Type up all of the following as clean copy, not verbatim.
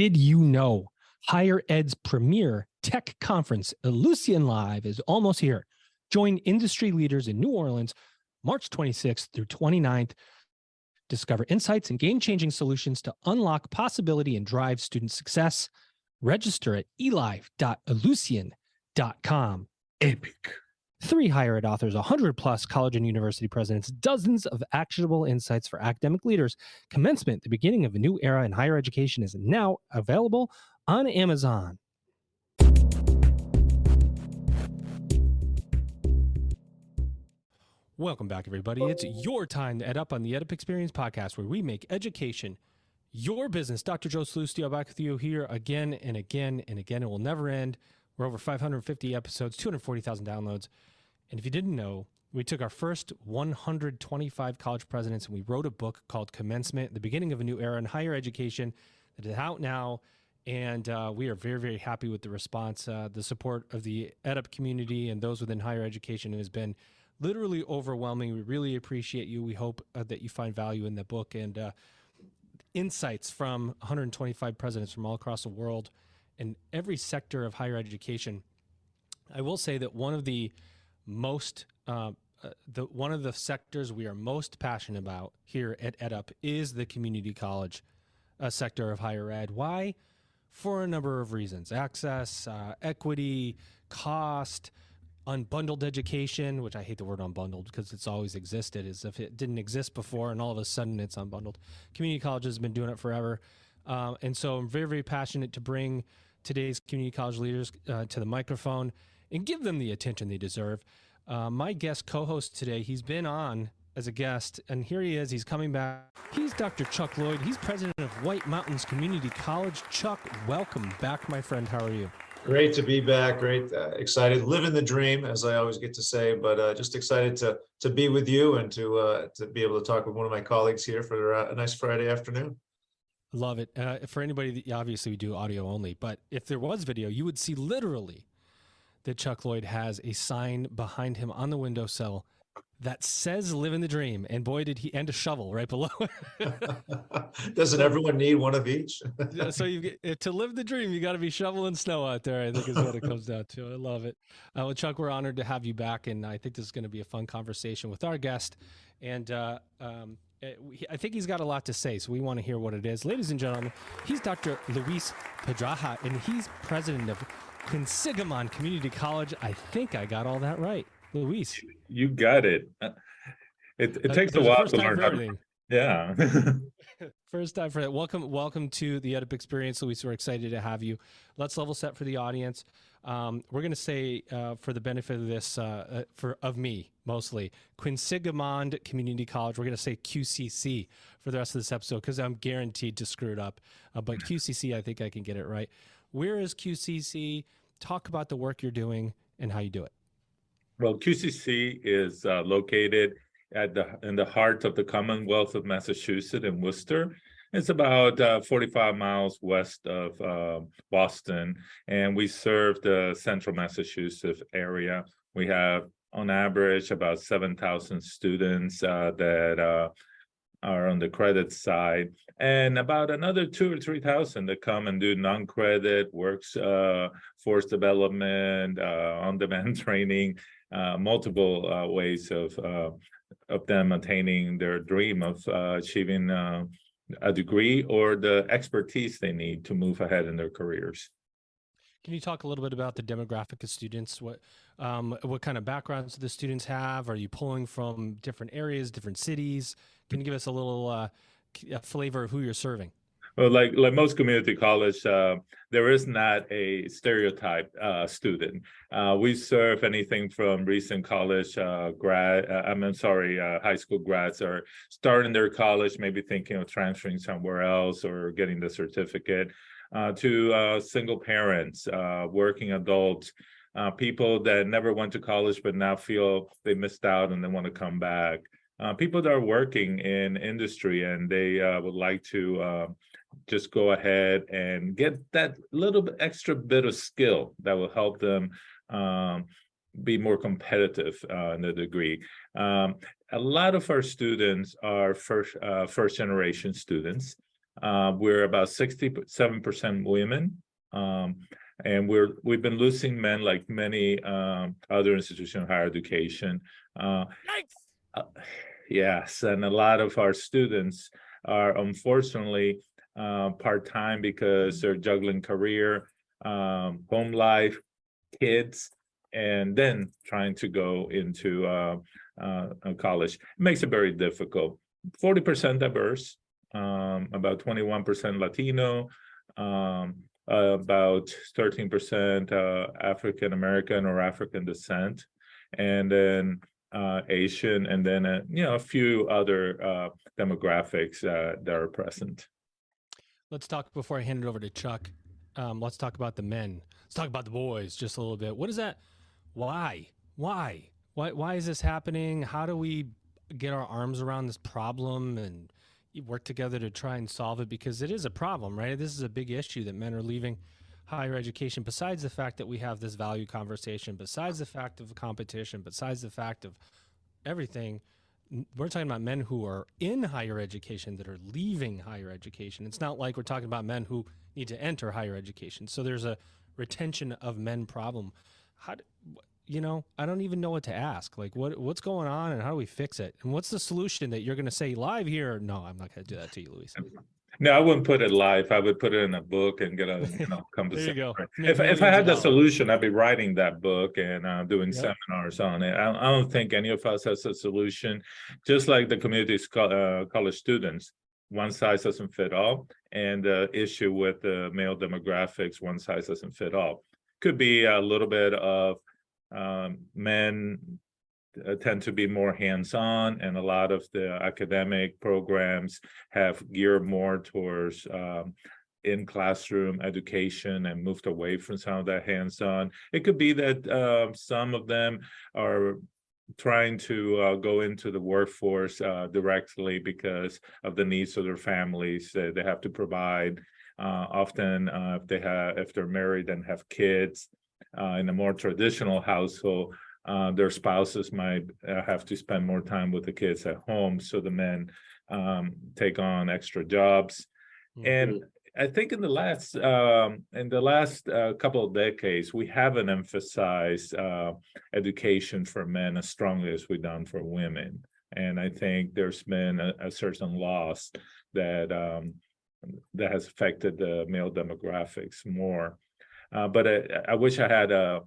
Did you know Higher Ed's premier tech conference, Ellucian Live, is almost here? Join industry leaders in New Orleans, March 26th through 29th. Discover insights and game-changing solutions to unlock possibility and drive student success. Register at elive.ellucian.com. Epic. 3 higher ed authors, 100 plus college and university presidents, dozens of actionable insights for academic leaders. Commencement, the beginning of a new era in higher education, is now available on Amazon. Welcome back, everybody. It's your time to EdUp on the EdUp Experience podcast, where we make education your business. Dr. Joe Salustio back with you here again and again and again. It will never end. We're over 550 episodes, 240,000 downloads. And if you didn't know, we took our first 125 college presidents and we wrote a book called Commencement, the beginning of a new era in higher education, that is out now. And we are very, very happy with the response. The support of the EdUp community and those within higher education has been literally overwhelming. We really appreciate you. We hope that you find value in the book and insights from 125 presidents from all across the world and every sector of higher education. I will say that one of the sectors we are most passionate about here at EdUp is the community college sector of higher ed. Why? For a number of reasons: access, equity, cost, unbundled education, which I hate the word unbundled because it's always existed, as if it didn't exist before and all of a sudden it's unbundled. Community college has been doing it forever. And so I'm very, very passionate to bring today's community college leaders to the microphone and give them the attention they deserve. My guest co-host today, he's been on as a guest, and here he is. He's coming back. He's Dr. Chuck Lloyd. He's president of White Mountains Community College. Chuck, welcome back, my friend. How are you? Great to be back. Great, excited, living the dream, as I always get to say. But just excited to be with you and to be able to talk with one of my colleagues here for a nice Friday afternoon. Love it. For anybody that, obviously we do audio only, but if there was video, you would see literally that Chuck Lloyd has a sign behind him on the windowsill that says "Living the Dream," and boy, did he, and a shovel right below. Doesn't everyone need one of each? So to live the dream, you got to be shoveling snow out there, I think is what it comes down to. I love it. Well, Chuck, we're honored to have you back, and I think this is going to be a fun conversation with our guest. And I think he's got a lot to say, so we want to hear what it is. Ladies and gentlemen, he's Dr. Luis Pedraja, and he's president of Quinsigamond Community College. I think I got all that right. Luis. You got it. It takes a while to learn how to. Yeah. First time for that. Welcome to the EdUp Experience, Luis. We're excited to have you. Let's level set for the audience. We're going to say, for the benefit of this, of me mostly, Quinsigamond Community College. We're going to say QCC for the rest of this episode because I'm guaranteed to screw it up. But QCC, I think I can get it right. Where is QCC? Talk about the work you're doing and how you do it. Well, QCC is located in the heart of the Commonwealth of Massachusetts in Worcester. It's about 45 miles west of Boston, and we serve the central Massachusetts area. We have, on average, about 7,000 students that are on the credit side, and about another 2,000 or 3,000 that come and do non-credit, workforce development, on-demand training, multiple ways of them attaining their dream of achieving a degree or the expertise they need to move ahead in their careers. Can you talk a little bit about the demographic of students? What kind of backgrounds do the students have? Are you pulling from different areas, different cities? Can you give us a little flavor of who you're serving? Well, like most community college, there is not a stereotype student. We serve anything from recent college high school grads are starting their college, maybe thinking of transferring somewhere else or getting the certificate, to single parents, working adults, people that never went to college but now feel they missed out and they want to come back. People that are working in industry and they would like to just go ahead and get that little bit extra bit of skill that will help them be more competitive in the degree. A lot of our students are first generation students. We're about 67% women. And we've been losing men like many other institutions of higher education. Yes, and a lot of our students are unfortunately part-time because they're juggling career, home life, kids, and then trying to go into college. It makes it very difficult. 40% diverse, about 21% Latino, about 13% African American or African descent, and then Asian, and then a few other demographics that are present. Let's talk before I hand it over to Chuck. Let's talk about the men. Let's talk about the boys just a little bit. What is that? Why is this happening? How do we get our arms around this problem and work together to try and solve it? Because it is a problem, right? This is a big issue that men are leaving higher education, besides the fact that we have this value conversation, besides the fact of competition, besides the fact of everything. We're talking about men who are in higher education that are leaving higher education. It's not like we're talking about men who need to enter higher education. So there's a retention of men problem. I don't even know what to ask. Like, what's going on and how do we fix it? And what's the solution that you're going to say live here? No, I'm not going to do that to you, Luis. No, I wouldn't put it live. I would put it in a book and get a conversation. There you go. If I had the solution, I'd be writing that book and doing seminars on it. I don't think any of us has a solution. Just like the community college students, one size doesn't fit all. And the issue with the male demographics, one size doesn't fit all. Could be a little bit of men tend to be more hands-on, and a lot of the academic programs have geared more towards in-classroom education and moved away from some of that hands-on. It could be that some of them are trying to go into the workforce directly because of the needs of their families. They have to provide. Often, if they're married and have kids in a more traditional household, their spouses might have to spend more time with the kids at home, so the men take on extra jobs. Mm-hmm. And I think in the last couple of decades, we haven't emphasized education for men as strongly as we've done for women. And I think there's been a certain loss that has affected the male demographics more. But I wish I had a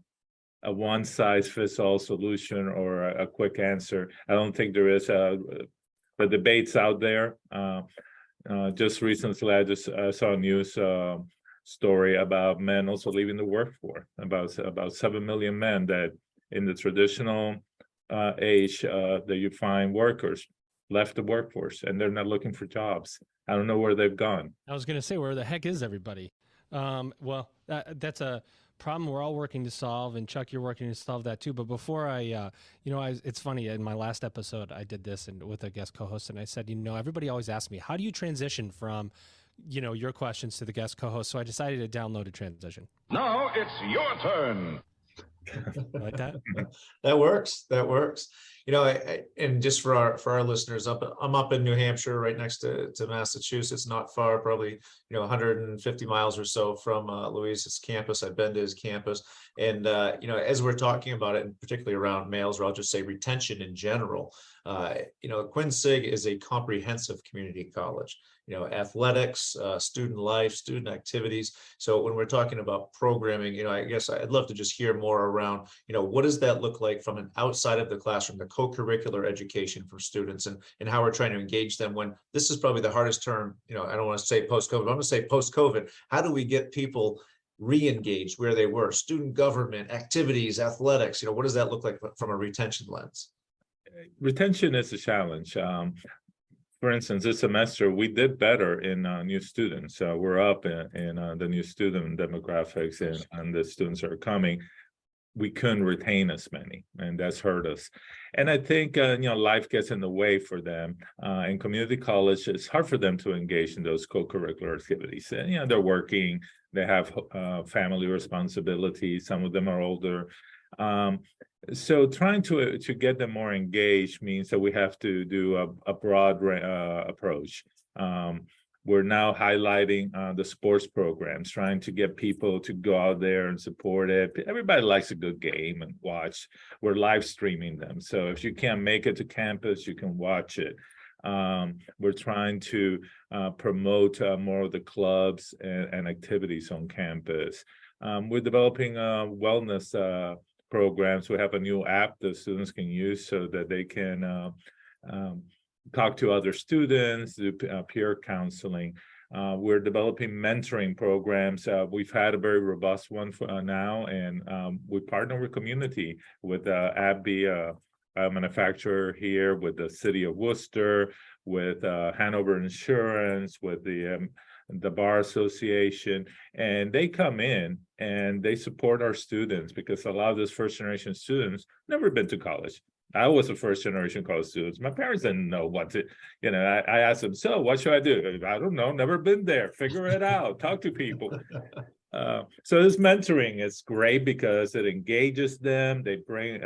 one-size-fits-all solution or a quick answer. I don't think there is. The debate's out there. Just recently, I saw a news story about men also leaving the workforce. About 7 million men that in the traditional age that you find workers left the workforce, and they're not looking for jobs. I don't know where they've gone. I was going to say, where the heck is everybody? Well, that's a problem we're all working to solve, and Chuck, you're working to solve that too. But before it's funny, in my last episode, I did this with a guest co-host, and I said, everybody always asks me, how do you transition from, your questions to the guest co-host? So I decided to download a transition. Now it's your turn. Like that? That works. And just for our listeners, I'm up in New Hampshire, right next to Massachusetts, not far, probably 150 miles or so from Luis's campus. I've been to his campus, and as we're talking about it, and particularly around males, or I'll just say retention in general, Quinn Sig is a comprehensive community college. Athletics, student life, student activities. So when we're talking about programming, I guess I'd love to just hear more around, what does that look like from an outside of the classroom, the co-curricular education for students, and how we're trying to engage them when this is probably the hardest term, I don't want to say post-COVID, I'm going to say post-COVID. How do we get people re-engaged where they were? Student government, activities, athletics, what does that look like from a retention lens? Retention is a challenge. For instance, this semester, we did better in new students. We're up in the new student demographics and the students that are coming. We couldn't retain as many, and that's hurt us. And I think, life gets in the way for them. In community college, it's hard for them to engage in those co-curricular activities. And, they're working, they have family responsibilities. Some of them are older. So trying to get them more engaged means that we have to do a broad approach. we're now highlighting the sports programs, trying to get people to go out there and support it. Everybody likes a good game and watch. We're live streaming them. So if you can't make it to campus, you can watch it. We're trying to promote more of the clubs and activities on campus. We're developing wellness programs. We have a new app that students can use so that they can talk to other students, do peer counseling. We're developing mentoring programs. We've had a very robust one for now, and we partner with community, with AbbVie, a manufacturer here, with the city of Worcester, with Hanover Insurance, with the Bar Association, and they come in and they support our students, because a lot of those first generation students never been to college. I was a first generation college student. My parents didn't know what to, I asked them, so what should I do? I don't know, never been there, figure it out, talk to people. So this mentoring is great because it engages them. They bring,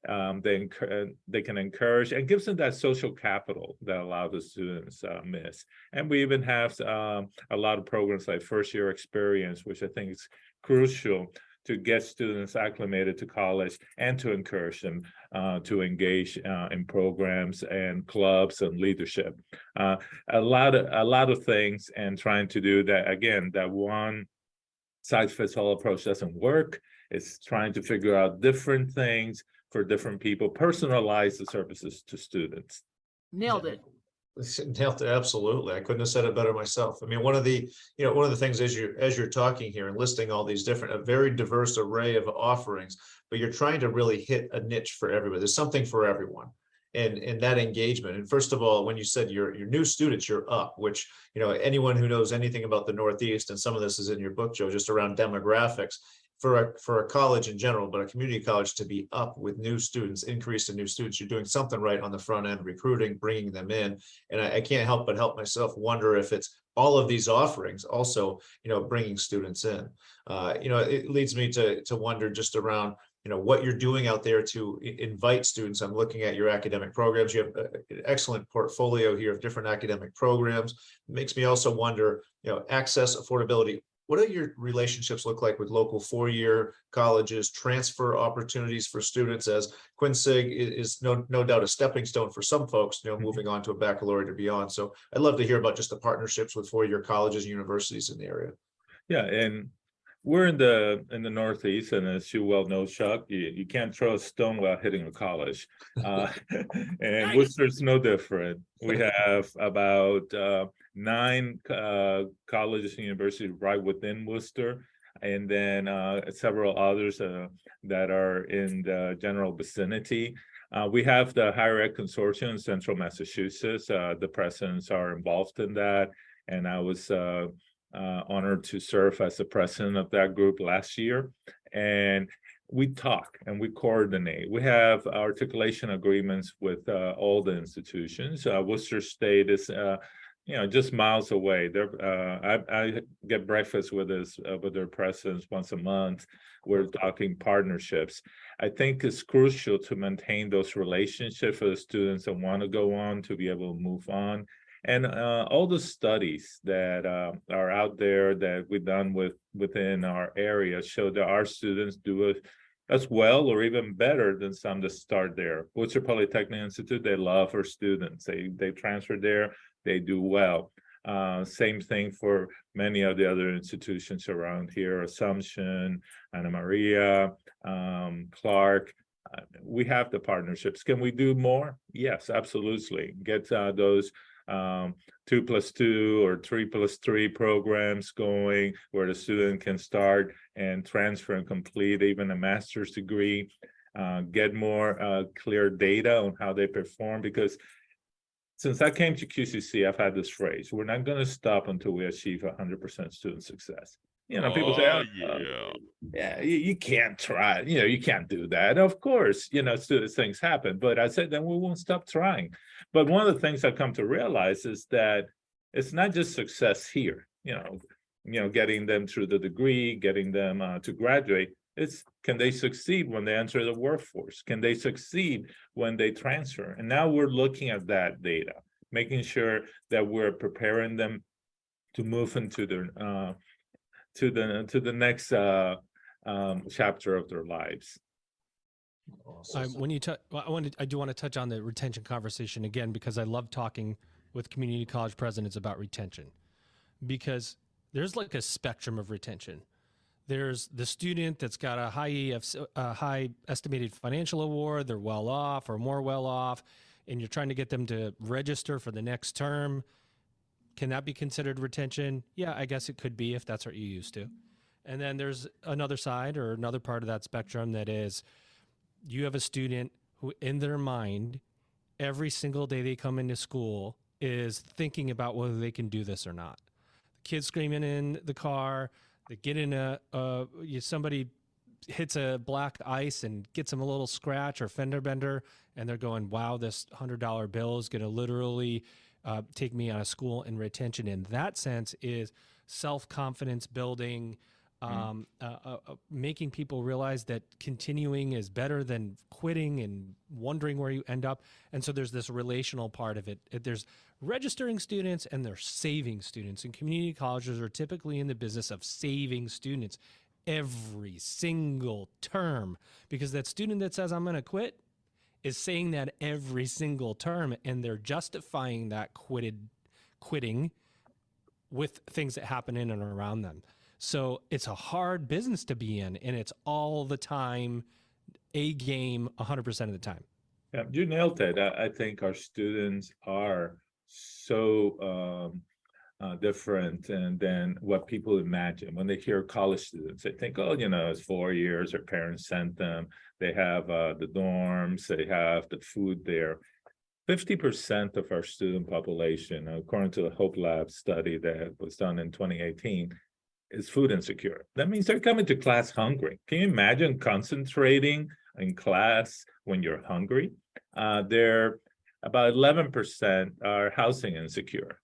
they can encourage, and gives them that social capital that a lot of the students miss. And we even have a lot of programs like first year experience, which I think is crucial to get students acclimated to college and to encourage them to engage in programs and clubs and leadership. A lot of things, and trying to do that. Again, that one size fits all approach doesn't work. It's trying to figure out different things for different people, personalize the services to students. Nailed it. Nailed it, absolutely. I couldn't have said it better myself. I mean, one of the things as you're talking here and listing all these different, a very diverse array of offerings, but you're trying to really hit a niche for everybody. There's something for everyone. And that engagement. And first of all, when you said your new students, you're up, which, anyone who knows anything about the Northeast, and some of this is in your book, Joe, just around demographics, for a college in general, but a community college to be up with new students, increase in new students, you're doing something right on the front end, recruiting, bringing them in. And I can't help but help myself wonder if it's all of these offerings also, bringing students in. It leads me to wonder just around, what you're doing out there to invite students. I'm looking at your academic programs. You have an excellent portfolio here of different academic programs. It makes me also wonder, access, affordability. What do your relationships look like with local four-year colleges, transfer opportunities for students, as Quinsig is no doubt a stepping stone for some folks, moving on to a baccalaureate or beyond. So I'd love to hear about just the partnerships with four-year colleges and universities in the area. Yeah, and we're in the Northeast, and as you well know, Chuck, you can't throw a stone without hitting a college. And Worcester's no different. We have about 9 colleges and universities right within Worcester, and then several others that are in the general vicinity. We have the Higher Ed Consortium in Central Massachusetts. The presidents are involved in that, and I was honored to serve as the president of that group last year. And we talk and we coordinate. We have articulation agreements with all the institutions. Worcester State is just miles away. I get breakfast with their presidents once a month. We're talking partnerships. I think it's crucial to maintain those relationships for the students that want to go on, to be able to move on. And all the studies that are out there that we've done within our area show that our students do as well or even better than some that start there. Worcester Polytechnic Institute, they love our students. They transfer there, they do well. Same thing for many of the other institutions around here, Assumption, Anna Maria, Clark. We have the partnerships. Can we do more? Yes, absolutely. Get those 2+2 or 3+3 programs going, where the student can start and transfer and complete even a master's degree, get more clear data on how they perform. Because since I came to QCC, I've had this phrase: we're not going to stop until we achieve 100% student success. People say, yeah, you can't try, you can't do that. Of course, things happen, but I said, then we won't stop trying. But one of the things I come to realize is that it's not just success here, getting them through the degree, getting them to graduate. It's, can they succeed when they enter the workforce? Can they succeed when they transfer? And now we're looking at that data, making sure that we're preparing them to move into their to the next chapter of their lives. When you I do want to touch on the retention conversation again, because I love talking with community college presidents about retention, because there's like a spectrum of retention. There's the student that's got a high estimated financial award, they're well off or more well off, and you're trying to get them to register for the next term. Can that be considered retention? Yeah, I guess it could be if that's what you're used to. And then there's another side or another part of that spectrum that is, you have a student who in their mind, every single day they come into school is thinking about whether they can do this or not. Kids screaming in the car, they get in somebody hits a black ice and gets them a little scratch or fender bender, and they're going, wow, this $100 bill is going to literally take me out of school. And retention in that sense is self-confidence building, making people realize that continuing is better than quitting and wondering where you end up. And so there's this relational part of it. There's registering students and there's saving students, and community colleges are typically in the business of saving students every single term, because that student that says I'm going to quit is saying that every single term, and they're justifying that quitting with things that happen in and around them. So it's a hard business to be in, and it's all the time a game 100% of the time. Yeah, you nailed it. I think our students are so different than what people imagine. When they hear college students, they think, oh, it's 4 years, their parents sent them, they have the dorms, they have the food there. 50% of our student population, according to the Hope Lab study that was done in 2018, is food insecure. That means they're coming to class hungry. Can you imagine concentrating in class when you're hungry? They're about 11% are housing insecure.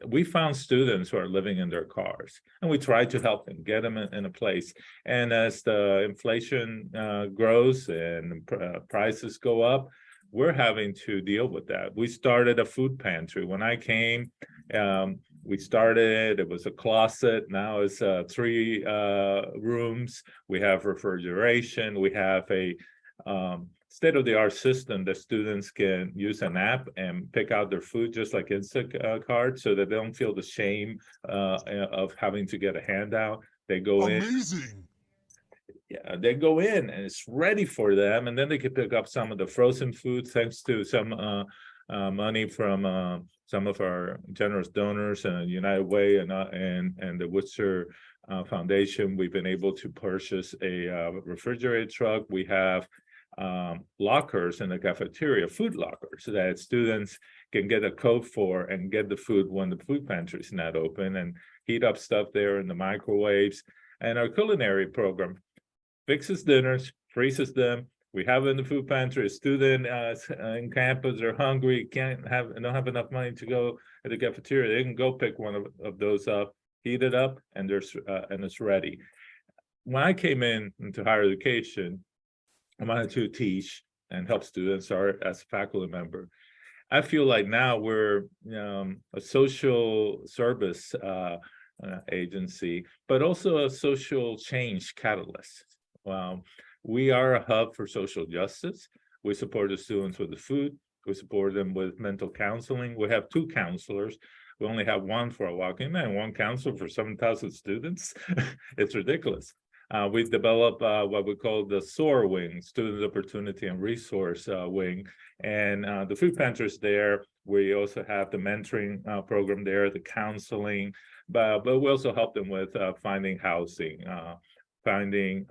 We found students who are living in their cars, and we tried to help them, get them in a place. And as the inflation grows and prices go up, we're having to deal with that. We started a food pantry. When I came, we started, it was a closet. Now it's 3 rooms. We have refrigeration. We have a state-of-the-art system that students can use an app and pick out their food just like Instacart, so that they don't feel the shame of having to get a handout. They go in. Amazing. Yeah, they go in and it's ready for them, and then they can pick up some of the frozen food thanks to some money from some of our generous donors and United Way and the Worcester Foundation. We've been able to purchase a refrigerator truck. We have lockers in the cafeteria, food lockers, so that students can get a code for and get the food when the food pantry is not open, and heat up stuff there in the microwaves. And our culinary program fixes dinners, freezes them. We have in the food pantry. A student in campus are hungry, don't have enough money to go to the cafeteria. They can go pick one of those up, heat it up, and it's ready. When I came into higher education, I wanted to teach and help students as a faculty member. I feel like now we're a social service agency, but also a social change catalyst. We are a hub for social justice. We support the students with the food. We support them with mental counseling. We have 2 counselors. We only have 1 for a walk-in and 1 counselor for 7,000 students. It's ridiculous. We've developed what we call the SOAR wing, Student Opportunity and Resource wing. And the food pantry is there. We also have the mentoring program there, the counseling, but we also help them with finding housing, dealing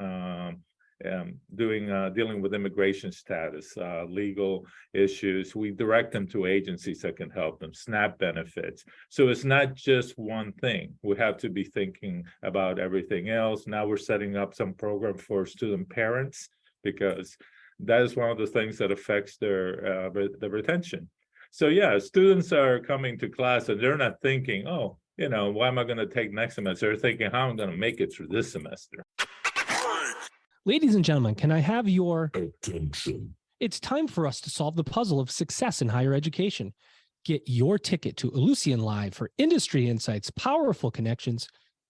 with immigration status, legal issues. We direct them to agencies that can help them, SNAP benefits. So it's not just one thing. We have to be thinking about everything else. Now we're setting up some program for student parents, because that is one of the things that affects their retention. So yeah, students are coming to class and they're not thinking, oh, why am I going to take next semester? They're thinking, how am I going to make it through this semester? Ladies and gentlemen, can I have your attention? It's time for us to solve the puzzle of success in higher education. Get your ticket to Ellucian Live for industry insights, powerful connections,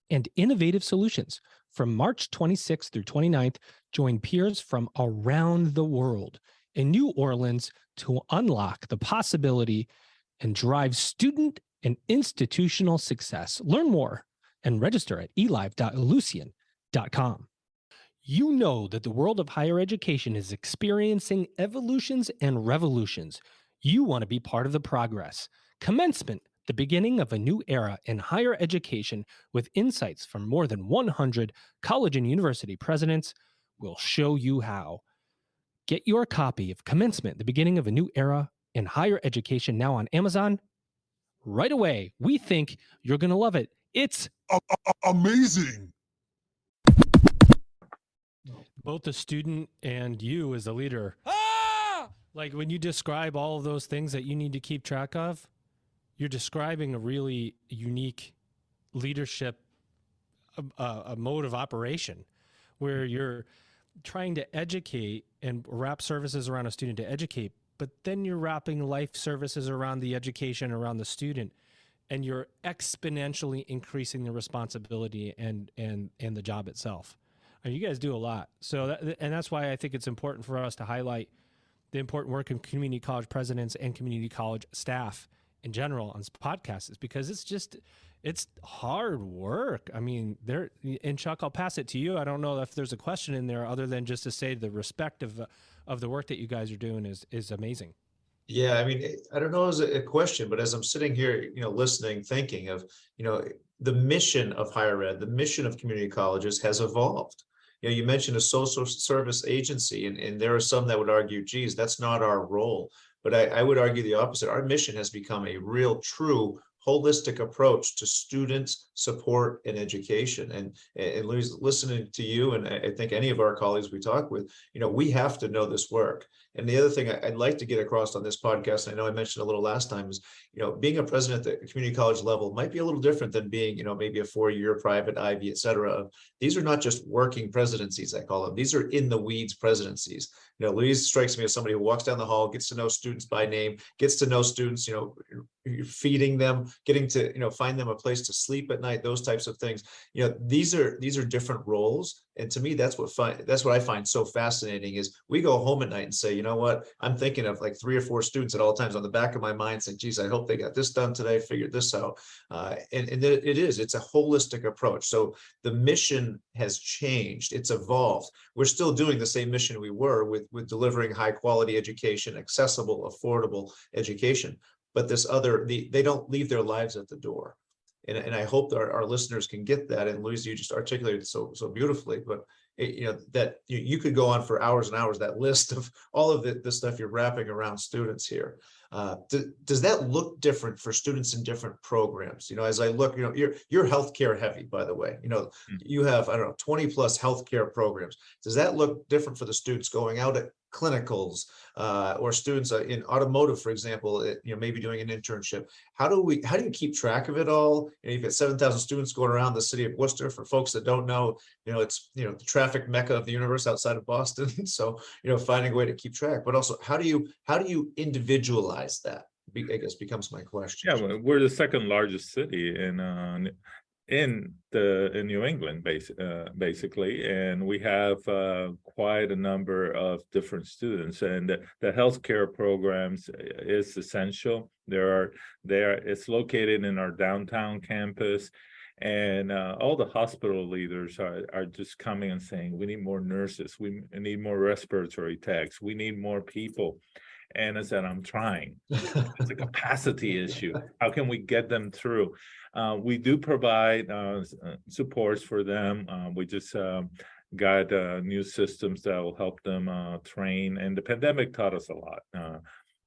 and innovative solutions. From March 26th through 29th, join peers from around the world in New Orleans to unlock the possibility and drive student and institutional success. Learn more and register at elive.ellucian.com. You know that the world of higher education is experiencing evolutions and revolutions. You want to be part of the progress. Commencement, the beginning of a new era in higher education with insights from more than 100 college and university presidents, will show you how. Get your copy of Commencement, the beginning of a new era in higher education now on Amazon right away. We think you're going to love it. It's amazing. Both the student and you as a leader. Like when you describe all of those things that you need to keep track of, you're describing a really unique leadership, a mode of operation where you're trying to educate and wrap services around a student to educate, but then you're wrapping life services around the education, around the student, and you're exponentially increasing the responsibility and the job itself. And you guys do a lot. So and that's why I think it's important for us to highlight the important work of community college presidents and community college staff in general on this podcast, is because it's hard work. I mean, and Chuck, I'll pass it to you. I don't know if there's a question in there other than just to say the respect of the work that you guys are doing is amazing. Yeah, I mean, I don't know as a question, but as I'm sitting here, listening, thinking of, the mission of higher ed, the mission of community colleges has evolved. You mentioned a social service agency, and there are some that would argue, geez, that's not our role. But I would argue the opposite. Our mission has become a real, true, holistic approach to students, support, and education. And Louise, listening to you, and I think any of our colleagues we talk with, we have to know this work. And the other thing I'd like to get across on this podcast, and I know I mentioned a little last time, is, being a president at the community college level might be a little different than being, maybe a 4-year private Ivy, et cetera. These are not just working presidencies, I call them. These are in the weeds presidencies. Louise strikes me as somebody who walks down the hall, gets to know students by name, gets to know students, feeding them, getting to, find them a place to sleep at night, those types of things. These are different roles. And to me, that's what I find so fascinating is we go home at night and say, you know what, I'm thinking of like 3 or 4 students at all times on the back of my mind saying, geez, I hope they got this done today, figured this out. And it's a holistic approach. So the mission has changed. It's evolved. We're still doing the same mission we were with delivering high quality education, accessible, affordable education. But they don't leave their lives at the door. And I hope that our listeners can get that. And Louise, you just articulated so beautifully, but that you could go on for hours and hours, that list of all of the stuff you're wrapping around students here. Does that look different for students in different programs? As I look, you're healthcare heavy, by the way. You have, 20 plus healthcare programs. Does that look different for the students going out at clinicals or students in automotive, for example, maybe doing an internship? How do you keep track of it all? You've got 7,000 students going around the city of Worcester. For folks that don't know, it's the traffic mecca of the universe outside of Boston. So finding a way to keep track, but also how do you individualize that? I guess becomes my question. Yeah, we're the second largest city in New England, basically, and we have quite a number of different students, and the healthcare programs is essential. It's located in our downtown campus, and all the hospital leaders are just coming and saying, we need more nurses, we need more respiratory techs, we need more people. And I said, I'm trying. It's a capacity issue. How can we get them through? We do provide supports for them. We just got new systems that will help them train. And the pandemic taught us a lot.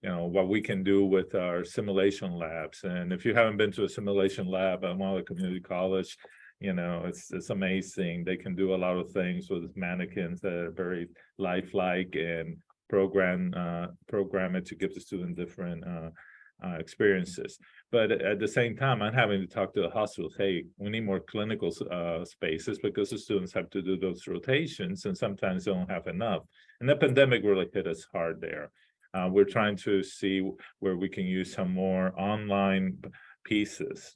What we can do with our simulation labs. And if you haven't been to a simulation lab at one of the community college, it's amazing. They can do a lot of things with mannequins that are very lifelike and program it to give the student different experiences. But at the same time, I'm having to talk to the hospitals. Hey, we need more clinical spaces because the students have to do those rotations and sometimes they don't have enough. And the pandemic really hit us hard there. We're trying to see where we can use some more online pieces,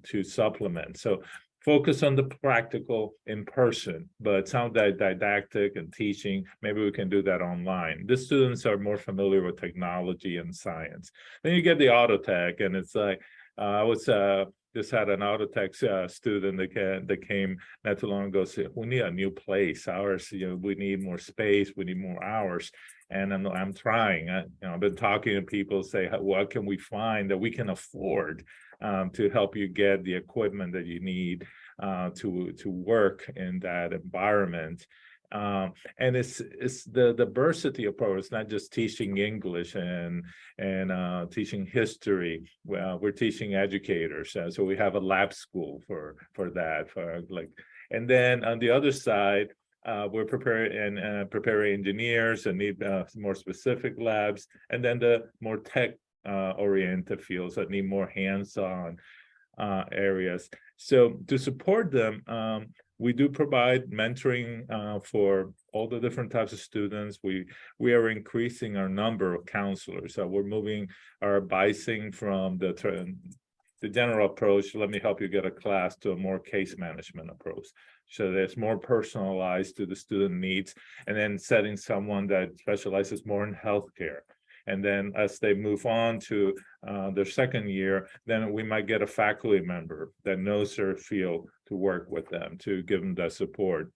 to supplement. So focus on the practical in person, but some of that didactic and teaching, maybe we can do that online. The students are more familiar with technology and science. Then you get the auto tech, and it's like, I was just had an auto tech student that came not too long ago, said, we need a new place. Ours, we need more space, we need more hours. And I'm trying. I've been talking to people, say, what can we find that we can afford to help you get the equipment that you need to work in that environment. And it's the diversity approach. It's not just teaching English and teaching history. Well, we're teaching educators, so we have a lab school for that. And then on the other side, we're preparing engineers and need more specific labs, and then the more tech oriented fields that need more hands-on areas. So to support them, we do provide mentoring for all the different types of students. We are increasing our number of counselors. So we're moving our advising from the general approach, let me help you get a class, to a more case management approach. So that's more personalized to the student needs, and then setting someone that specializes more in healthcare. And then as they move on to their second year, then we might get a faculty member that knows their field to work with them, to give them that support.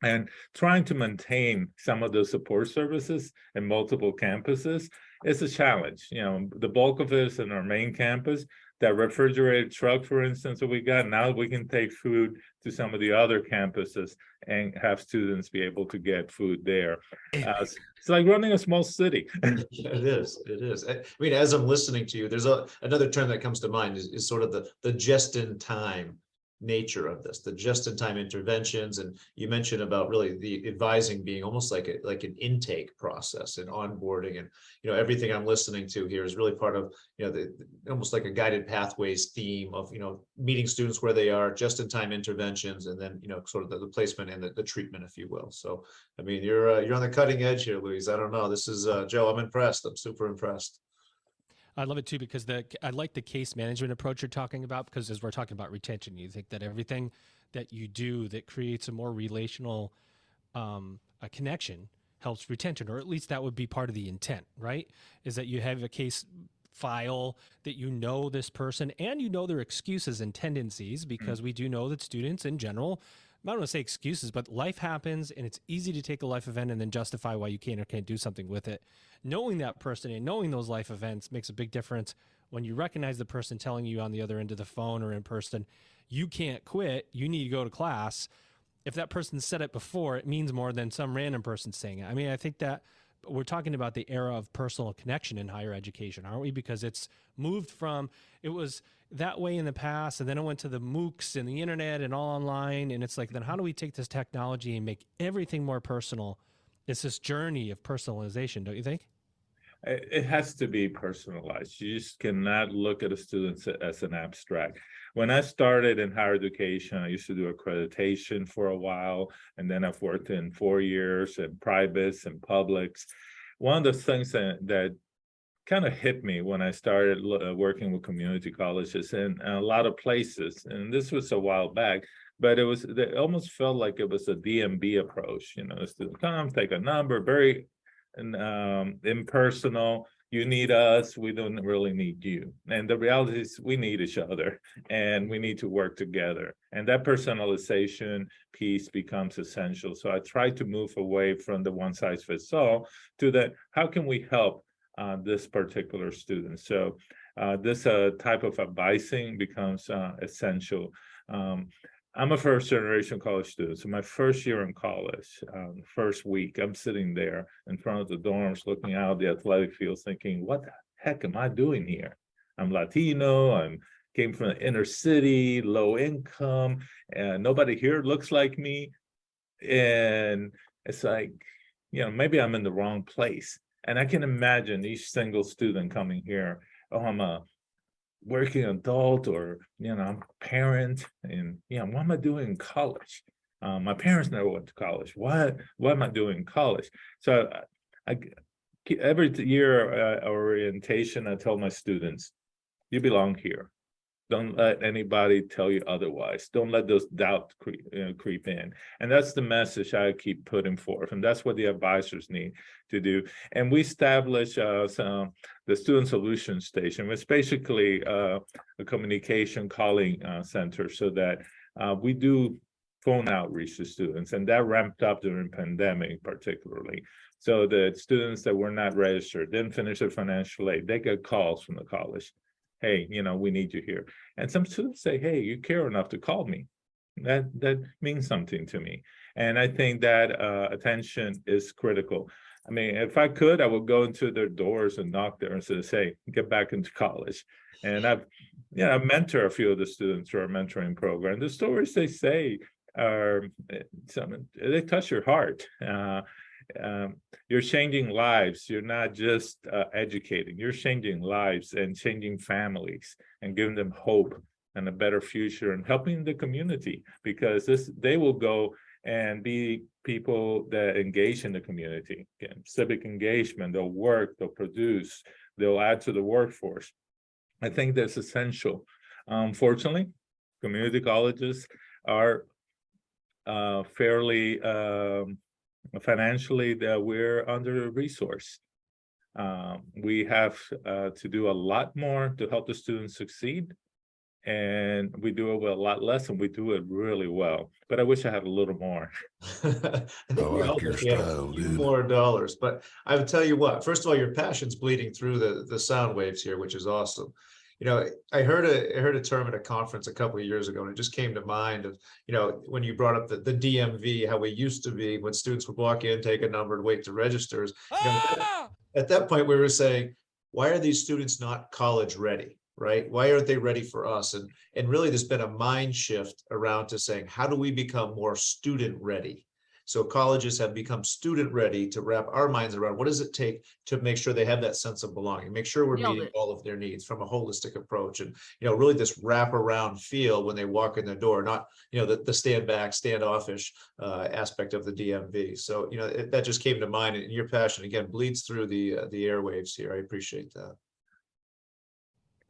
And trying to maintain some of those support services in multiple campuses is a challenge. The bulk of it is in our main campus. That refrigerated truck, for instance, that we got, now we can take food to some of the other campuses and have students be able to get food there. It's like running a small city. It is. I mean, as I'm listening to you, there's another term that comes to mind is sort of the just-in-time nature of this, the just-in-time interventions. And you mentioned about really the advising being almost like an intake process and onboarding, and everything I'm listening to here is really part of the almost like a guided pathways theme of meeting students where they are, just-in-time interventions, and then sort of the placement and the treatment, if you will. So I mean, you're on the cutting edge here, Luis. I don't know, this is Joe, I'm impressed. I'm super impressed. I love it too, because I like the case management approach you're talking about, because as we're talking about retention, you think that everything that you do that creates a more relational a connection helps retention, or at least that would be part of the intent, right? Is that you have a case file that this person and their excuses and tendencies, because we do know that students in general, I don't want to say excuses, but life happens, and it's easy to take a life event and then justify why you can or can't do something with it. Knowing that person and knowing those life events makes a big difference when you recognize the person telling you on the other end of the phone or in person, you can't quit, you need to go to class. If that person said it before, it means more than some random person saying it. I mean, I think that we're talking about the era of personal connection in higher education, aren't we? Because it's moved from, it was that way in the past, and then it went to the MOOCs and the internet and all online. And it's like, then how do we take this technology and make everything more personal? It's this journey of personalization, don't you think? It has to be personalized. You just cannot look at a student as an abstract. When I started in higher education, I used to do accreditation for a while, and then I've worked in 4 years in privates and publics. One of the things that kind of hit me when I started working with community colleges in a lot of places, and this was a while back, but it almost felt like it was a DMB approach. The student come, take a number, very impersonal. You need us, we don't really need you. And the reality is we need each other, and we need to work together. And that personalization piece becomes essential. So I try to move away from the one size fits all to that, how can we help this particular student? So this type of advising becomes essential. I'm a first generation college student. So my first year in college, first week, I'm sitting there in front of the dorms looking out the athletic fields thinking, what the heck am I doing here? I'm Latino, came from the inner city, low income, and nobody here looks like me. And it's like, maybe I'm in the wrong place. And I can imagine each single student coming here, oh, I'm a working adult, or I'm a parent, and what am I doing in college? My parents never went to college. What am I doing in college? So I every year orientation, I tell my students, you belong here. Don't let anybody tell you otherwise. Don't let those doubts creep in. And that's the message I keep putting forth. And that's what the advisors need to do. And we establish the Student Solution Station, which is basically a communication calling center, so that we do phone outreach to students. And that ramped up during pandemic particularly. So the students that were not registered, didn't finish their financial aid, they get calls from the college. Hey, we need you here. And some students say, hey, you care enough to call me. That means something to me. And I think that attention is critical. I mean, if I could, I would go into their doors and knock there and say, get back into college. And I mentor a few of the students through our mentoring program. The stories they say are, they touch your heart. You're changing lives. You're not just educating, you're changing lives and changing families and giving them hope and a better future and helping the community, because they will go and be people that engage in the community. Again, civic engagement, they'll work, they'll produce, they'll add to the workforce. I think that's essential. Unfortunately, community colleges are fairly financially, that we're under resourced. We have to do a lot more to help the students succeed, and we do it with a lot less, and we do it really well. But I wish I had a little more. I think I we all like your wish we had a style, few dude. more dollars, but I would tell you what, first of all, your passion's bleeding through the sound waves here, which is awesome. I heard a term at a conference a couple of years ago, and it just came to mind of, when you brought up the DMV, how we used to be when students would walk in, take a number, and wait to register. At that point, we were saying, why are these students not college ready, right? Why aren't they ready for us? And really, there's been a mind shift around to saying, how do we become more student ready? So colleges have become student ready to wrap our minds around what does it take to make sure they have that sense of belonging, make sure we're meeting all of their needs from a holistic approach, and really this wraparound feel when they walk in the door, not the stand back, standoffish aspect of the DMV. So that just came to mind, and your passion again bleeds through the airwaves here. I appreciate that.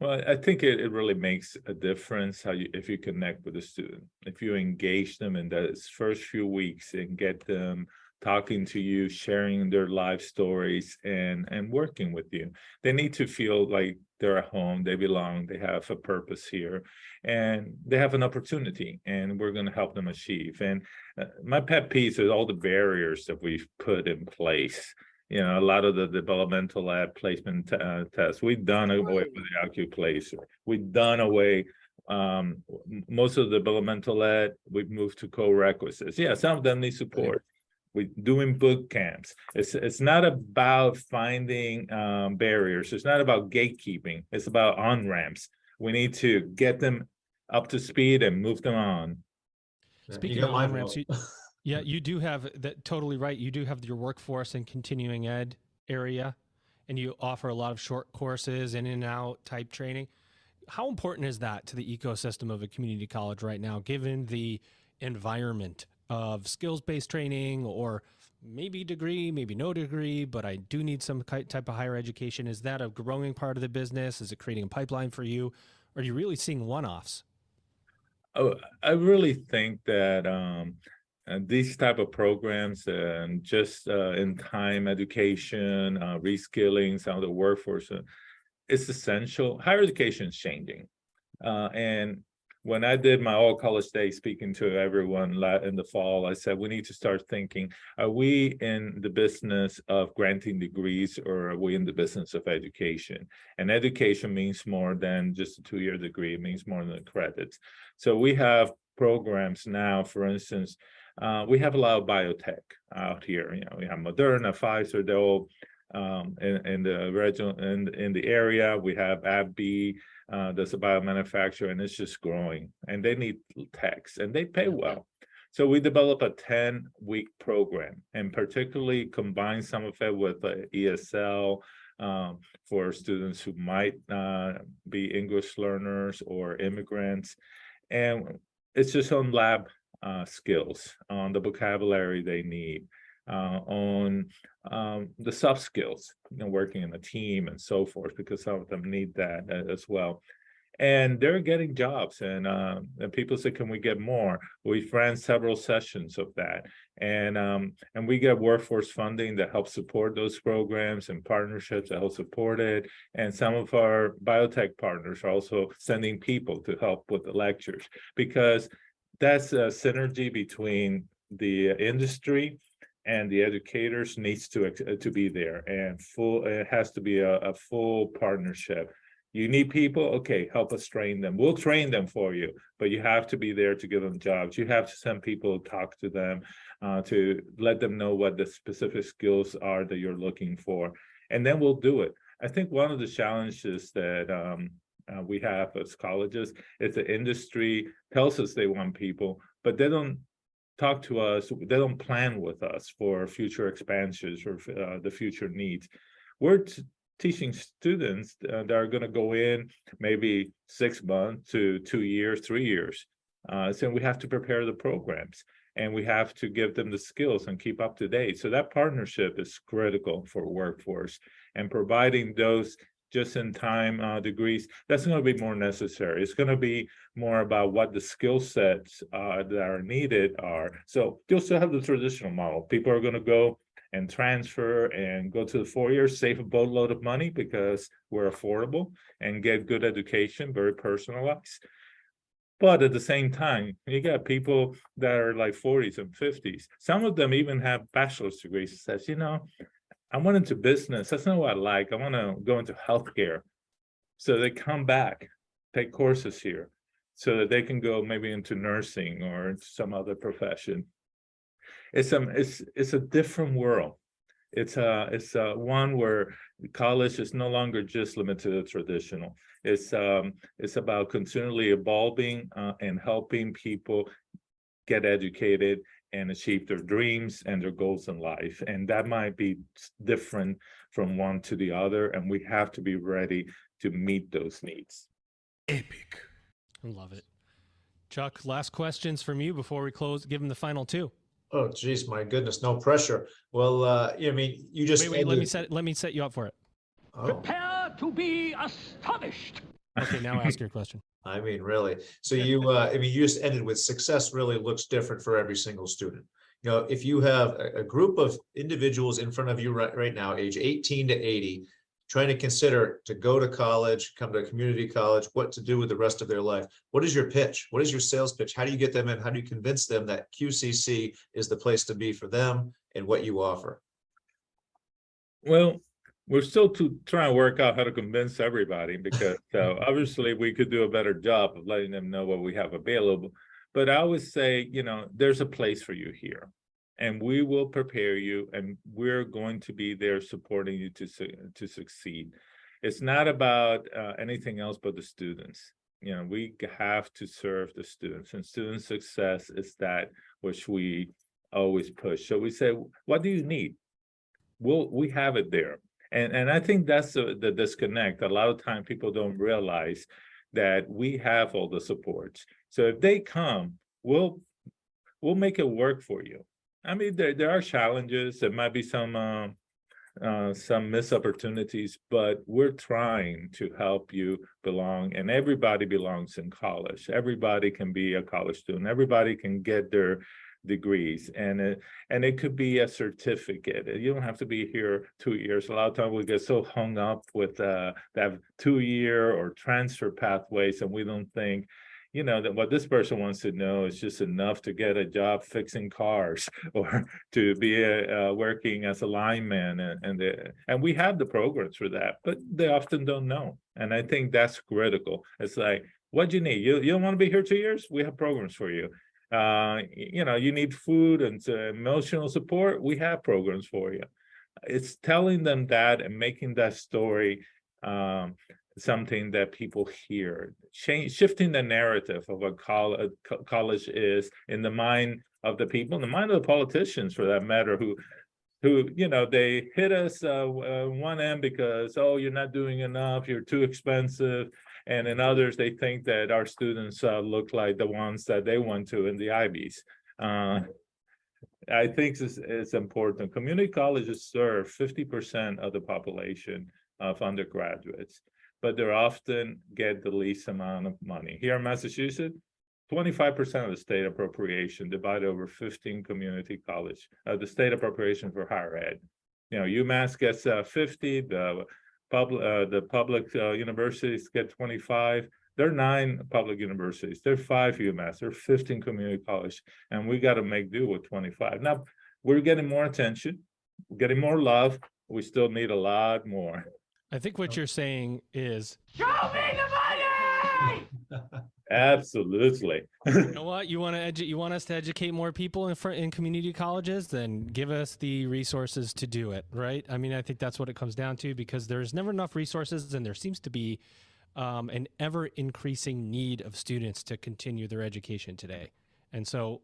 Well, I think it really makes a difference if you connect with a student, if you engage them in those first few weeks and get them talking to you, sharing their life stories, and working with you. They need to feel like they're at home, they belong, they have a purpose here, and they have an opportunity, and we're going to help them achieve. And my pet peeve is all the barriers that we've put in place. A lot of the developmental ed placement tests, we've done away with the OccuPlacer. We've done away, most of the developmental ed, we've moved to co-requisites. Yeah, some of them need support. We're doing boot camps. It's not about finding barriers. It's not about gatekeeping. It's about on-ramps. We need to get them up to speed and move them on. Speaking of on-ramps, yeah, you do have that, totally right. You do have your workforce and continuing ed area, and you offer a lot of short courses, in and out type training. How important is that to the ecosystem of a community college right now, given the environment of skills-based training, or maybe degree, maybe no degree, but I do need some type of higher education? Is that a growing part of the business? Is it creating a pipeline for you? Or are you really seeing one-offs? Oh, I really think that these type of programs and just in-time education, reskilling some of the workforce, it's essential. Higher education is changing. And when I did my all college day speaking to everyone in the fall, I said, we need to start thinking, are we in the business of granting degrees, or are we in the business of education? And education means more than just a 2-year degree. It means more than credits. So we have programs now, for instance, we have a lot of biotech out here. We have Moderna, Pfizer, they're all in the region, in the area. We have AbbVie, that's a biomanufacturer, and it's just growing. And they need techs, and they pay well. So we develop a 10-week program, and particularly combine some of it with ESL for students who might be English learners or immigrants. And it's just on lab skills, on the vocabulary they need, on the soft skills, working in a team and so forth, because some of them need that as well. And they're getting jobs, and people say, "Can we get more?" We've ran several sessions of that, and we get workforce funding that helps support those programs and partnerships that help support it. And some of our biotech partners are also sending people to help with the lectures, because that's a synergy between the industry and the educators needs to be there, and it has to be a full partnership. You need people, okay, help us train them. We'll train them for you, but you have to be there to give them jobs. You have to send people, talk to them, to let them know what the specific skills are that you're looking for, and then we'll do it. I think one of the challenges that we have as colleges is the industry tells us they want people, but they don't talk to us, they don't plan with us for future expansions or the future needs. We're teaching students that are going to go in maybe 6 months to 2 years, 3 years. So we have to prepare the programs, and we have to give them the skills and keep up to date. So that partnership is critical for workforce, and providing those just-in-time degrees, that's going to be more necessary. It's going to be more about what the skill sets that are needed are. So you'll still have the traditional model. People are going to go and transfer and go to the 4 years, save a boatload of money because we're affordable, and get good education, very personalized. But at the same time, you got people that are like 40s and 50s. Some of them even have bachelor's degrees. Says, I went into business. That's not what I like. I want to go into healthcare. So they come back, take courses here, so that they can go maybe into nursing or into some other profession. It's a different world. It's a one where college is no longer just limited to the traditional. It's about continually evolving and helping people get educated and achieve their dreams and their goals in life. And that might be different from one to the other, and we have to be ready to meet those needs. Epic. I love it. Chuck, last questions from you before we close, give them the final two. Oh, geez, my goodness, no pressure. Well, I mean, you just wait, let me set you up for it. Oh. Prepare to be astonished. Okay, now ask your question. I mean, really. So you, you just ended with success really looks different for every single student. If you have a group of individuals in front of you right now, age 18 to 80, trying to consider to go to college, come to a community college, what to do with the rest of their life. What is your pitch? What is your sales pitch? How do you get them in? How do you convince them that QCC is the place to be for them and what you offer? Well, we're still trying to work out how to convince everybody, because obviously we could do a better job of letting them know what we have available. But I always say, there's a place for you here, and we will prepare you, and we're going to be there supporting you to succeed. It's not about anything else but the students. We have to serve the students, and student success is that which we always push. So we say, what do you need? We have it there. And I think that's the disconnect. A lot of time people don't realize that we have all the supports. So if they come, we'll make it work for you. I mean, there are challenges. There might be some missed opportunities, but we're trying to help you belong, and everybody belongs in college. Everybody can be a college student. Everybody can get their degrees, and it could be a certificate. You don't have to be here 2 years. A lot of times we get so hung up with that 2-year or transfer pathways, and we don't think that what this person wants to know is just enough to get a job fixing cars or to be working as a lineman, and we have the programs for that, but they often don't know. And I think that's critical. It's like, what do you need? You don't want to be here 2 years? We have programs for you. You need food and emotional support. We have programs for you. It's telling them that and making that story something that people hear, shifting the narrative of what college is in the mind of the people, in the mind of the politicians, for that matter, who they hit us one end because, oh, you're not doing enough, you're too expensive. And in others, they think that our students look like the ones that they went to in the Ivies. I think it's important. Community colleges serve 50% of the population of undergraduates, but they often get the least amount of money. Here in Massachusetts, 25% of the state appropriation divided over 15 community college, the state appropriation for higher ed. UMass gets 50, the public universities get 25. There are 9 public universities. There are 5 UMass. There are 15 community college, and we got to make do with 25. Now, we're getting more attention, getting more love. We still need a lot more. I think what you're saying is, Show me the money! Absolutely. you know what? You want us to educate more people in community colleges? Then give us the resources to do it, right? I mean, I think that's what it comes down to, because there's never enough resources, and there seems to be an ever increasing need of students to continue their education today. And so,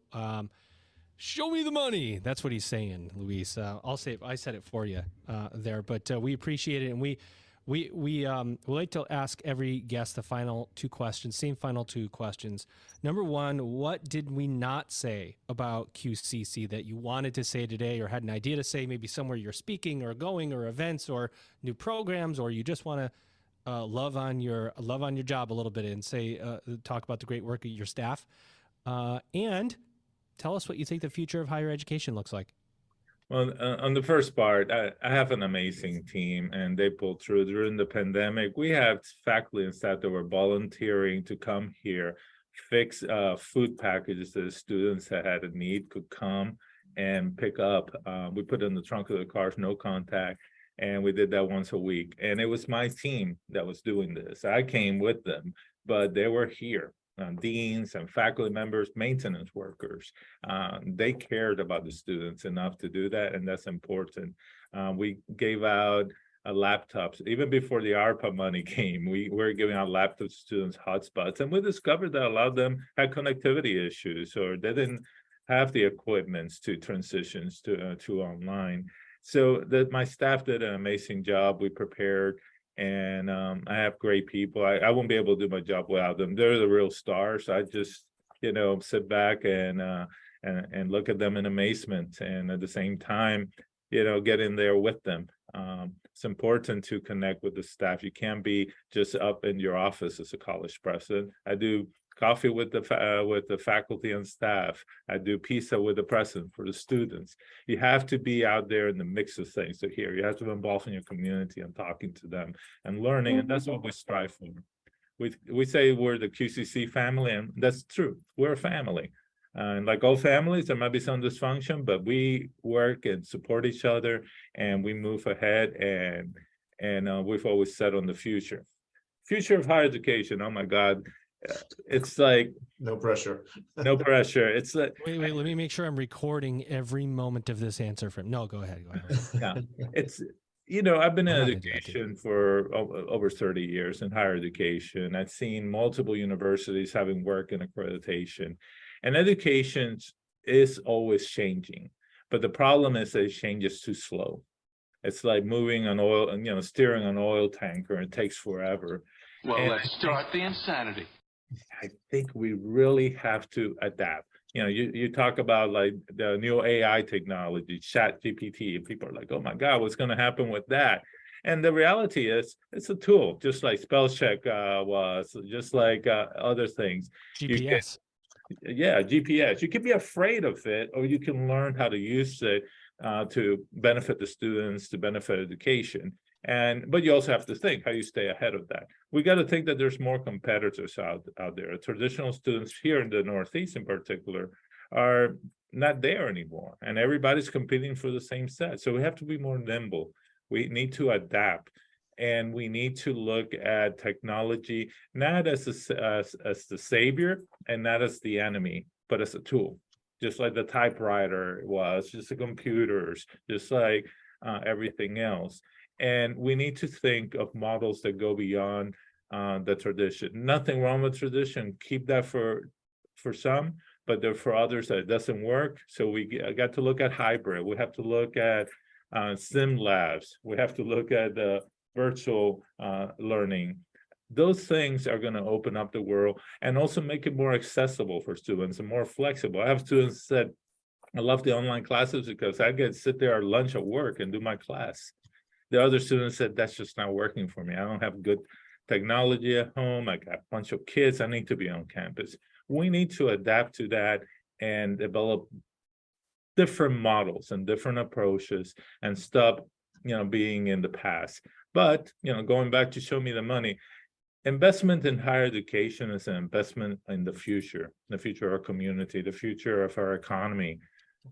show me the money. That's what he's saying, Luis. I'll say I said it for you there, but we appreciate it, and we like to ask every guest the final 2 questions, same final 2 questions. Number 1, what did we not say about QCC that you wanted to say today, or had an idea to say, maybe somewhere you're speaking or going, or events or new programs, or you just want to love on your job a little bit and say, talk about the great work of your staff, and tell us what you think the future of higher education looks like. Well, on the first part, I have an amazing team, and they pulled through during the pandemic. We have faculty and staff that were volunteering to come here, fix food packages that the students that had a need could come and pick up. We put it in the trunk of the cars, no contact, and we did that once a week. And it was my team that was doing this. I came with them, but they were here. Deans and faculty members, maintenance workers, they cared about the students enough to do that, and that's important. We gave out laptops. Even before the ARPA money came, we were giving out laptops to students, hotspots, and we discovered that a lot of them had connectivity issues, or they didn't have the equipment to transition to online. So my staff did an amazing job. We prepared. And I have great people. I won't be able to do my job without them. They're the real stars. I just, sit back and look at them in amazement, and at the same time, get in there with them. It's important to connect with the staff. You can't be just up in your office as a college president. I do coffee with the faculty and staff. I do pizza with the president for the students. You have to be out there in the mix of things to hear. You have to be involved in your community and talking to them and learning, and that's what we strive for. We say we're the QCC family, and that's true. We're a family. And like all families, there might be some dysfunction, but we work and support each other, and we move ahead, and we've always set on the future. Future of higher education, oh my God. It's like no pressure. No pressure. It's like wait, let me make sure I'm recording every moment of this answer from. No, go ahead. Yeah, it's I've been in education for over 30 years in higher education. I've seen multiple universities having work in accreditation, and education is always changing. But the problem is that it changes too slow. It's like moving an oil and steering an oil tanker. It takes forever. Well, let's start the insanity. I think we really have to adapt. You talk about like the new AI technology, Chat GPT, and people are like, oh my God, what's going to happen with that? And the reality is it's a tool, just like spell check was, just like other things. GPS. GPS. You can be afraid of it, or you can learn how to use it to benefit the students, to benefit education. But you also have to think how you stay ahead of that. We got to think that there's more competitors out there. Traditional students here in the Northeast in particular are not there anymore, and everybody's competing for the same set. So we have to be more nimble. We need to adapt, and we need to look at technology not as the savior and not as the enemy, but as a tool, just like the typewriter was, just the computers, just like everything else. And we need to think of models that go beyond the tradition. Nothing wrong with tradition. Keep that for some, but there for others that it doesn't work. So we got to look at hybrid. We have to look at sim labs. We have to look at the virtual learning. Those things are going to open up the world and also make it more accessible for students and more flexible. I have students that I love the online classes because I get to sit there at lunch at work and do my class. The other students said, that's just not working for me. I don't have good technology at home. I got a bunch of kids. I need to be on campus. We need to adapt to that and develop different models and different approaches and stop, being in the past. But, going back to show me the money, investment in higher education is an investment in the future of our community, the future of our economy.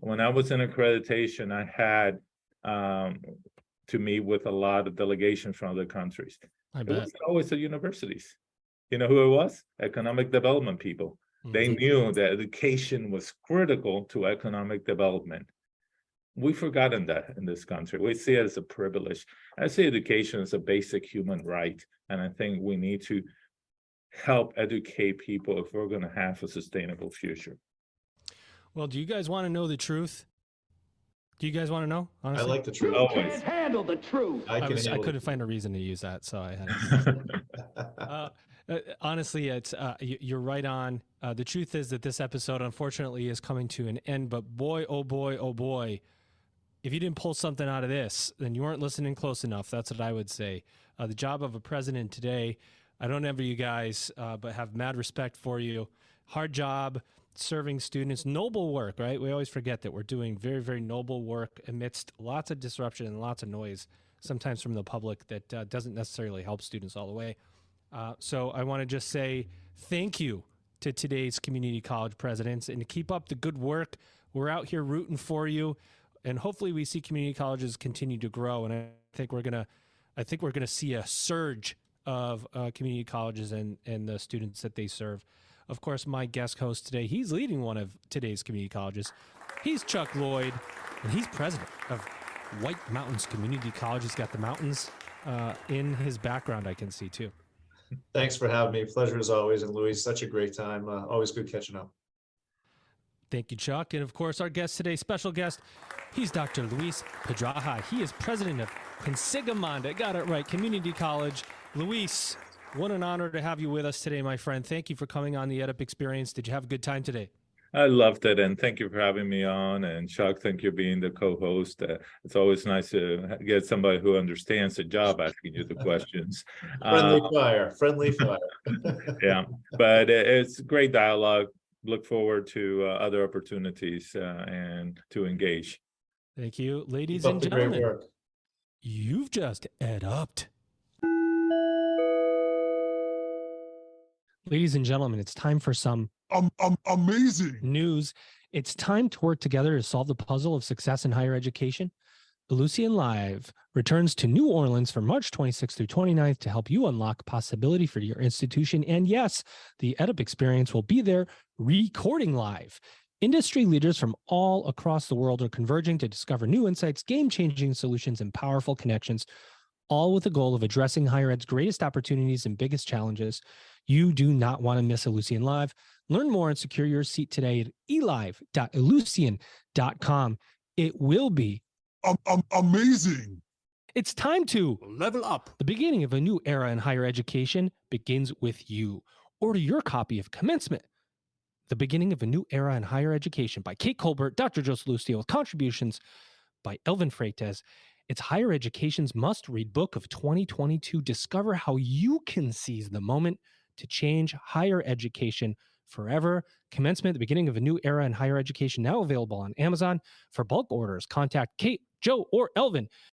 When I was in accreditation, I had to meet with a lot of delegations from other countries. It wasn't always the universities. You know who it was? Economic development people. They knew that education was critical to economic development. We've forgotten that in this country. We see it as a privilege. I see education as a basic human right. And I think we need to help educate people if we're going to have a sustainable future. Well, do you guys want to know the truth? Do you guys want to know? Honestly? I like the truth. Always. Can't handle the truth. I couldn't find a reason to use that, so I had to. Honestly, it's you're right on. The truth is that this episode, unfortunately, is coming to an end. But boy, oh boy, if you didn't pull something out of this, then you weren't listening close enough. That's what I would say. The job of a president today, I don't envy you guys, but have mad respect for you. Hard job, serving students, noble work, right? We always forget that we're doing very, very noble work amidst lots of disruption and lots of noise, sometimes from the public that doesn't necessarily help students all the way. So I want to just say thank you to today's community college presidents, and to keep up the good work. We're out here rooting for you, and hopefully we see community colleges continue to grow. And I think we're gonna see a surge of community colleges and the students that they serve. Of course, my guest host today, he's leading one of today's community colleges. He's Chuck Lloyd, and he's president of White Mountains Community College. He's got the mountains in his background, I can see too. Thanks for having me. Pleasure as always. And Louis, such a great time. Always good catching up. Thank you, Chuck. And of course, our guest today, special guest, he's Dr. Luis Pedraja. He is president of Consigamanda. I got it right, Community College. Luis, what an honor to have you with us today, my friend. Thank you for coming on the EdUp Experience. Did you have a good time today? I loved it, and thank you for having me on. And Chuck, thank you for being the co-host. It's always nice to get somebody who understands the job asking you the questions. Friendly fire. Yeah, but it's great dialogue. Look forward to other opportunities and to engage. Thank you, ladies and gentlemen. Great work. You've just EdUp'd. Ladies and gentlemen, it's time for some amazing news. It's time to work together to solve the puzzle of success in higher education. Elucian Live returns to New Orleans from March 26th through 29th to help you unlock possibility for your institution. And yes, the EdUp Experience will be there recording live. Industry leaders from all across the world are converging to discover new insights, game-changing solutions, and powerful connections, all with the goal of addressing higher ed's greatest opportunities and biggest challenges. You do not want to miss Elucian Live. Learn more and secure your seat today at elive.elucian.com. It will be amazing. It's time to level up. The beginning of a new era in higher education begins with you. Order your copy of Commencement, The Beginning of a New Era in Higher Education by Kate Colbert, Dr. Joseph Lucio, with contributions by Elvin Freitas. It's higher education's must-read book of 2022. Discover how you can seize the moment to change higher education forever. Commencement, The Beginning of a New Era in Higher Education, now available on Amazon. For bulk orders, contact Kate, Joe, or Elvin.